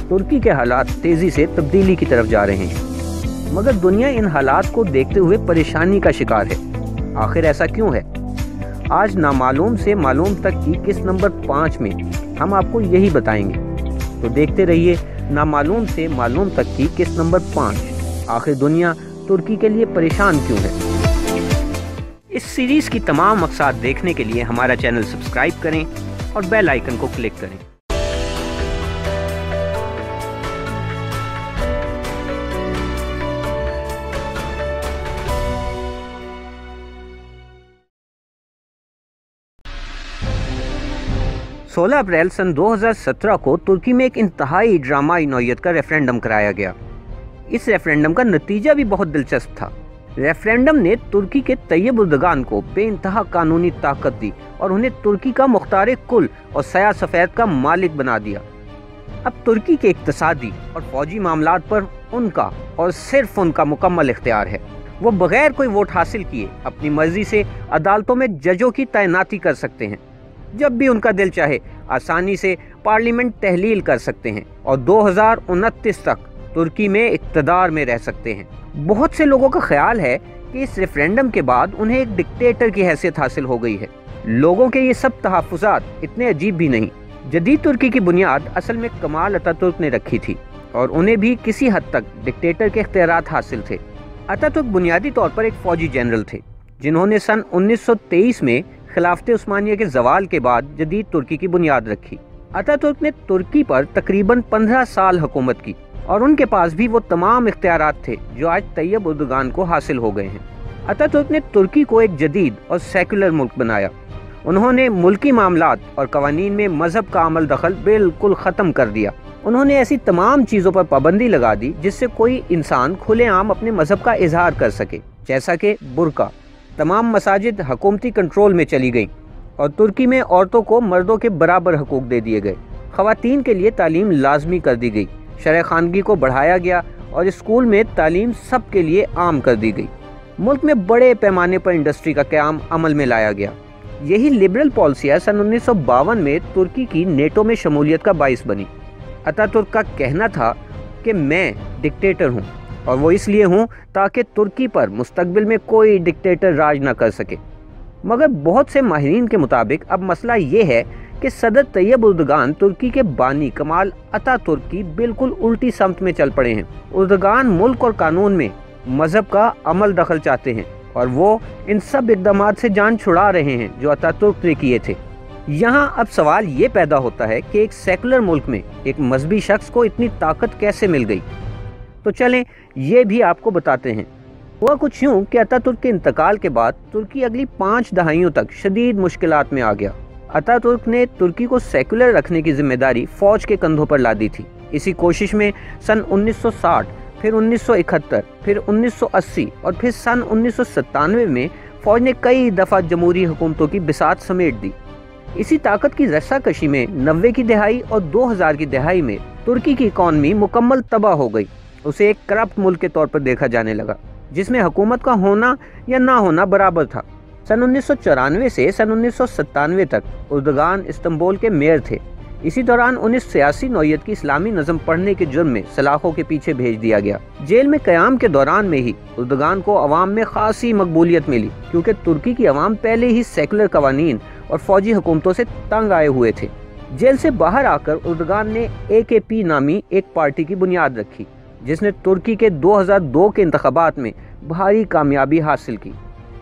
ترکی کے حالات تیزی سے تبدیلی کی طرف جا رہے ہیں، مگر دنیا ان حالات کو دیکھتے ہوئے پریشانی کا شکار ہے۔ آخر ایسا کیوں ہے؟ آج نامعلوم سے معلوم تک کی قسط نمبر 5 میں ہم آپ کو یہی بتائیں گے، تو دیکھتے رہیے نامعلوم سے معلوم تک کی قسط نمبر 5۔ آخر دنیا ترکی کے لیے پریشان کیوں ہے؟ اس سیریز کی تمام مقصد دیکھنے کے لیے ہمارا چینل سبسکرائب کریں اور بیل آئیکن کو کلک کریں۔ 16 اپریل سن 2017 کو ترکی میں ایک انتہائی ڈرامائی نوعیت کا ریفرینڈم کرایا گیا۔ اس ریفرینڈم کا نتیجہ بھی بہت دلچسپ تھا۔ ریفرینڈم نے ترکی کے طیب اردگان کو بے انتہا قانونی طاقت دی اور انہیں ترکی کا مختار کل اور سیاہ سفید کا مالک بنا دیا۔ اب ترکی کے اقتصادی اور فوجی معاملات پر ان کا اور صرف ان کا مکمل اختیار ہے۔ وہ بغیر کوئی ووٹ حاصل کیے اپنی مرضی سے عدالتوں میں ججوں کی تعیناتی کر سکتے ہیں۔ جب بھی ان کا دل چاہے آسانی سے پارلیمنٹ تحلیل کر سکتے ہیں اور 2029 تک ترکی میں اقتدار میں رہ سکتے ہیں۔ بہت سے لوگوں کا خیال ہے کہ اس ریفرینڈم کے بعد انہیں ایک ڈکٹیٹر کی حیثیت حاصل ہو گئی ہے۔ لوگوں کے یہ سب تحفظات اتنے عجیب بھی نہیں۔ جدید ترکی کی بنیاد اصل میں کمال اتاتürk نے رکھی تھی اور انہیں بھی کسی حد تک ڈکٹیٹر کے اختیارات حاصل تھے۔ اتاتürk بنیادی طور پر ایک فوجی جنرل تھے جنہوں نے سن 1923 میں خلافت عثمانیہ کے زوال کے بعد جدید ترکی کی بنیاد رکھی۔ اتاتürk نے ترکی پر تقریباً 15 سال حکومت کی اور ان کے پاس بھی وہ تمام اختیارات تھے جو آج طیب اردگان کو حاصل ہو گئے ہیں۔ اتاتürk نے ترکی کو ایک جدید اور سیکولر ملک بنایا۔ انہوں نے ملکی معاملات اور قوانین میں مذہب کا عمل دخل بالکل ختم کر دیا۔ انہوں نے ایسی تمام چیزوں پر پابندی لگا دی جس سے کوئی انسان کھلے عام اپنے مذہب کا اظہار کر سکے، جیسا کہ برقع۔ تمام مساجد حکومتی کنٹرول میں چلی گئیں اور ترکی میں عورتوں کو مردوں کے برابر حقوق دے دیے گئے۔ خواتین کے لیے تعلیم لازمی کر دی گئی، شرع خانگی کو بڑھایا گیا اور اسکول میں تعلیم سب کے لیے عام کر دی گئی۔ ملک میں بڑے پیمانے پر انڈسٹری کا قیام عمل میں لایا گیا۔ یہی لبرل پالیسیاں سن 1952 میں ترکی کی نیٹو میں شمولیت کا باعث بنی۔ اتاتürk کا کہنا تھا کہ میں ڈکٹیٹر ہوں اور وہ اس لیے ہوں تاکہ ترکی پر مستقبل میں کوئی ڈکٹیٹر راج نہ کر سکے۔ مگر بہت سے ماہرین کے مطابق اب مسئلہ یہ ہے کہ صدر طیب اردگان ترکی کے بانی کمال اتاتürk کی بالکل الٹی سمت میں چل پڑے ہیں۔ اردگان ملک اور قانون میں مذہب کا عمل دخل چاہتے ہیں اور وہ ان سب اقدامات سے جان چھڑا رہے ہیں جو اتاتürk نے کیے تھے۔ یہاں اب سوال یہ پیدا ہوتا ہے کہ ایک سیکولر ملک میں ایک مذہبی شخص کو اتنی طاقت کیسے مل گئی؟ تو چلیں یہ بھی آپ کو بتاتے ہیں۔ ہوا کچھ یوں کہ اتاتürk کے انتقال کے بعد ترکی اگلی 5 دہائیوں تک شدید مشکلات میں آ گیا۔ اتاتürk نے ترکی کو سیکولر رکھنے کی ذمہ داری فوج کے کندھوں پر لا دی تھی۔ اسی کوشش میں سن 1960، پھر 1971، پھر 1980 اور پھر سن 1997 میں فوج نے کئی دفعہ جمہوری حکومتوں کی بساط سمیٹ دی۔ اسی طاقت کی رسا کشی میں 90 کی دہائی اور 2000 کی دہائی میں ترکی کی اکانومی مکمل تباہ ہو گئی۔ اسے ایک کرپٹ ملک کے طور پر دیکھا جانے لگا جس میں حکومت کا ہونا یا نہ ہونا برابر تھا۔ سن 1994 سے سن 1997 تک اردگان استنبول کے میئر تھے۔ اسی دوران انہیں سیاسی نوعیت کی اسلامی نظم پڑھنے کے جرم میں سلاخوں کے پیچھے بھیج دیا گیا۔ جیل میں قیام کے دوران میں ہی اردگان کو عوام میں خاصی مقبولیت ملی کیونکہ ترکی کی عوام پہلے ہی سیکولر قوانین اور فوجی حکومتوں سے تنگ آئے ہوئے تھے۔ جیل سے باہر آ کر اردگان نے AKP نامی ایک پارٹی کی بنیاد رکھی جس نے ترکی کے 2002 کے انتخابات میں بھاری کامیابی حاصل کی۔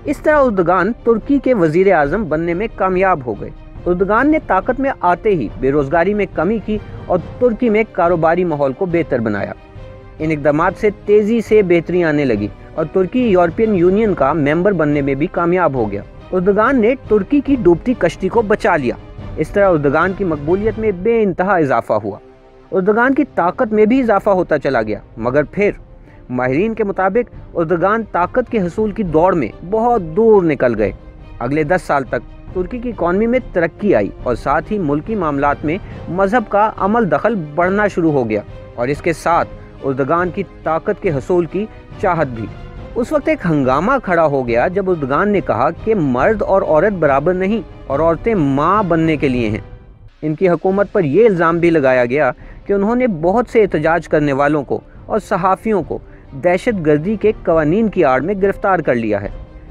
اس طرح اردگان ترکی کے وزیر اعظم بننے میں کامیاب ہو گئے۔ اردگان نے طاقت میں آتے ہی بے روزگاری میں کمی کی اور ترکی میں کاروباری ماحول کو بہتر بنایا۔ ان اقدامات سے تیزی سے بہتری آنے لگی اور ترکی یورپین یونین کا ممبر بننے میں بھی کامیاب ہو گیا۔ اردگان نے ترکی کی ڈوبتی کشتی کو بچا لیا۔ اس طرح اردگان کی مقبولیت میں بے انتہا اضافہ ہوا۔ اردگان کی طاقت میں بھی اضافہ ہوتا چلا گیا، مگر پھر ماہرین کے مطابق اردگان طاقت کے حصول کی دوڑ میں بہت دور نکل گئے۔ اگلے 10 سال تک ترکی کی اکانومی میں ترقی آئی اور ساتھ ہی ملکی معاملات میں مذہب کا عمل دخل بڑھنا شروع ہو گیا اور اس کے ساتھ اردگان کی طاقت کے حصول کی چاہت بھی۔ اس وقت ایک ہنگامہ کھڑا ہو گیا جب اردگان نے کہا کہ مرد اور عورت برابر نہیں اور عورتیں ماں بننے کے لیے ہیں۔ ان کی حکومت پر یہ الزام بھی لگایا گیا کہ انہوں نے بہت سے احتجاج کرنے والوں کو اور صحافیوں کو دہشت گردی کے قوانین کی آڑ میں گرفتار کر لیا ہے۔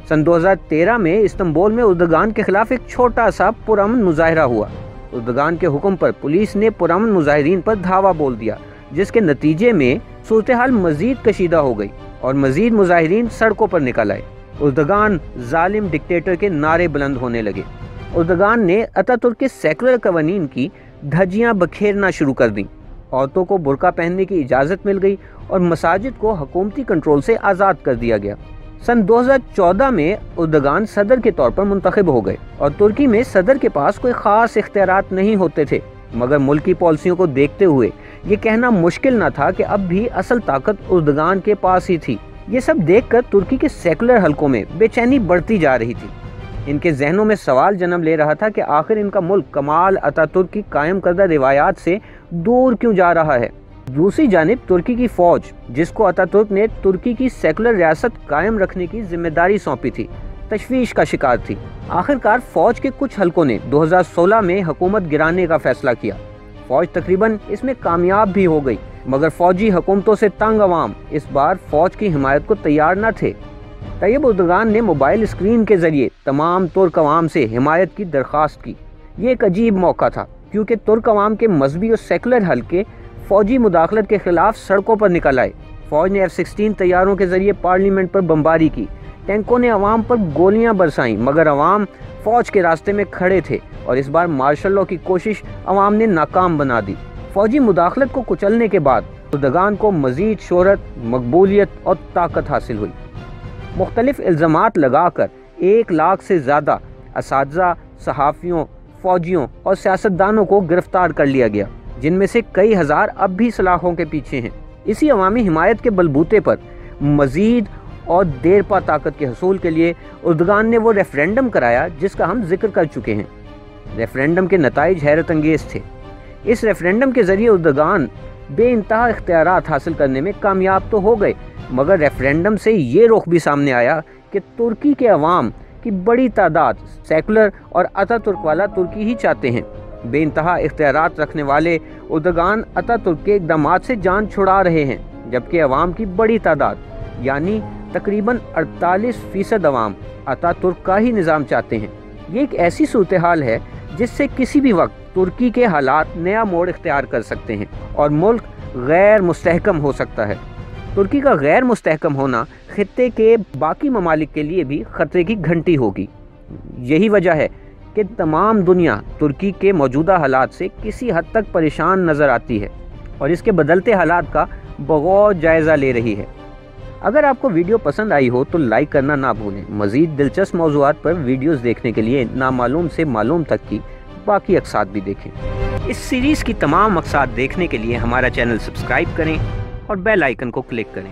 سن 2013 میں استنبول میں اردگان کے خلاف ایک چھوٹا سا پرامن مظاہرہ ہوا۔ اردگان کے حکم پر پولیس نے پرامن مظاہرین پر دھاوا بول دیا، جس کے نتیجے میں صورتحال مزید کشیدہ ہو گئی اور مزید مظاہرین سڑکوں پر نکل آئے۔ اردگان ظالم ڈکٹیٹر کے نعرے بلند ہونے لگے۔ اردگان نے اتاترک کے سیکولر قوانین کی دھجیاں بکھیرنا شروع کر دیں۔ عورتوں کو برقع پہننے کی اجازت مل گئی اور مساجد کو حکومتی کنٹرول سے آزاد کر دیا گیا۔ سن 2014 میں اردگان صدر کے طور پر منتخب ہو گئے اور ترکی میں صدر کے پاس کوئی خاص اختیارات نہیں ہوتے تھے، مگر ملکی پالیسیوں کو دیکھتے ہوئے یہ کہنا مشکل نہ تھا کہ اب بھی اصل طاقت اردگان کے پاس ہی تھی۔ یہ سب دیکھ کر ترکی کے سیکولر حلقوں میں بے چینی بڑھتی جا رہی تھی۔ ان کے ذہنوں میں سوال جنم لے رہا تھا کہ آخر ان کا ملک کمال اتاترک کی قائم کردہ روایات سے دور کیوں جا رہا ہے۔ دوسری جانب ترکی کی فوج، جس کو اتاترک نے ترکی کی سیکولر ریاست قائم رکھنے کی ذمہ داری سونپی تھی، تشویش کا شکار تھی۔ آخرکار فوج کے کچھ حلقوں نے 2016 میں حکومت گرانے کا فیصلہ کیا۔ فوج تقریباً اس میں کامیاب بھی ہو گئی، مگر فوجی حکومتوں سے تنگ عوام اس بار فوج کی حمایت کو تیار نہ تھے۔ طیب اردگان نے موبائل اسکرین کے ذریعے تمام ترک عوام سے حمایت کی درخواست کی۔ یہ ایک عجیب موقع تھا، کیونکہ ترک عوام کے مذہبی اور سیکولر حلقے فوجی مداخلت کے خلاف سڑکوں پر نکل آئے۔ فوج نے F-16 طیاروں کے ذریعے پارلیمنٹ پر بمباری کی، ٹینکوں نے عوام پر گولیاں برسائیں، مگر عوام فوج کے راستے میں کھڑے تھے اور اس بار مارشل لاء کی کوشش عوام نے ناکام بنا دی۔ فوجی مداخلت کو کچلنے کے بعد اردگان کو مزید شہرت، مقبولیت اور طاقت حاصل ہوئی۔ مختلف الزامات لگا کر 1 لاکھ سے زیادہ اساتذہ، صحافیوں، فوجیوں اور سیاستدانوں کو گرفتار کر لیا گیا، جن میں سے کئی ہزار اب بھی سلاخوں کے پیچھے ہیں۔ اسی عوامی حمایت کے بلبوتے پر مزید اور دیر پا طاقت کے حصول کے لیے اردگان نے وہ ریفرینڈم کرایا جس کا ہم ذکر کر چکے ہیں۔ ریفرینڈم کے نتائج حیرت انگیز تھے۔ اس ریفرینڈم کے ذریعے اردگان بے انتہا اختیارات حاصل کرنے میں کامیاب تو ہو گئے، مگر ریفرینڈم سے یہ رخ بھی سامنے آیا کہ ترکی کے عوام کی بڑی تعداد سیکولر اور اتاترک والا ترکی ہی چاہتے ہیں۔ بے انتہا اختیارات رکھنے والے اردگان اتاترک کے اقدامات سے جان چھڑا رہے ہیں، جبکہ عوام کی بڑی تعداد یعنی تقریباً 48% عوام اتاترک کا ہی نظام چاہتے ہیں۔ یہ ایک ایسی صورتحال ہے جس سے کسی بھی وقت ترکی کے حالات نیا موڑ اختیار کر سکتے ہیں اور ملک غیر مستحکم ہو سکتا ہے۔ ترکی کا غیر مستحکم ہونا خطے کے باقی ممالک کے لیے بھی خطرے کی گھنٹی ہوگی۔ یہی وجہ ہے کہ تمام دنیا ترکی کے موجودہ حالات سے کسی حد تک پریشان نظر آتی ہے اور اس کے بدلتے حالات کا بغور جائزہ لے رہی ہے۔ اگر آپ کو ویڈیو پسند آئی ہو تو لائک کرنا نہ بھولیں۔ مزید دلچسپ موضوعات پر ویڈیوز دیکھنے کے لیے نامعلوم سے معلوم تک کی باقی اقساط بھی دیکھیں۔ اس سیریز کی تمام اقساط دیکھنے کے لیے ہمارا چینل سبسکرائب کریں اور بیل آئیکن کو کلک کریں۔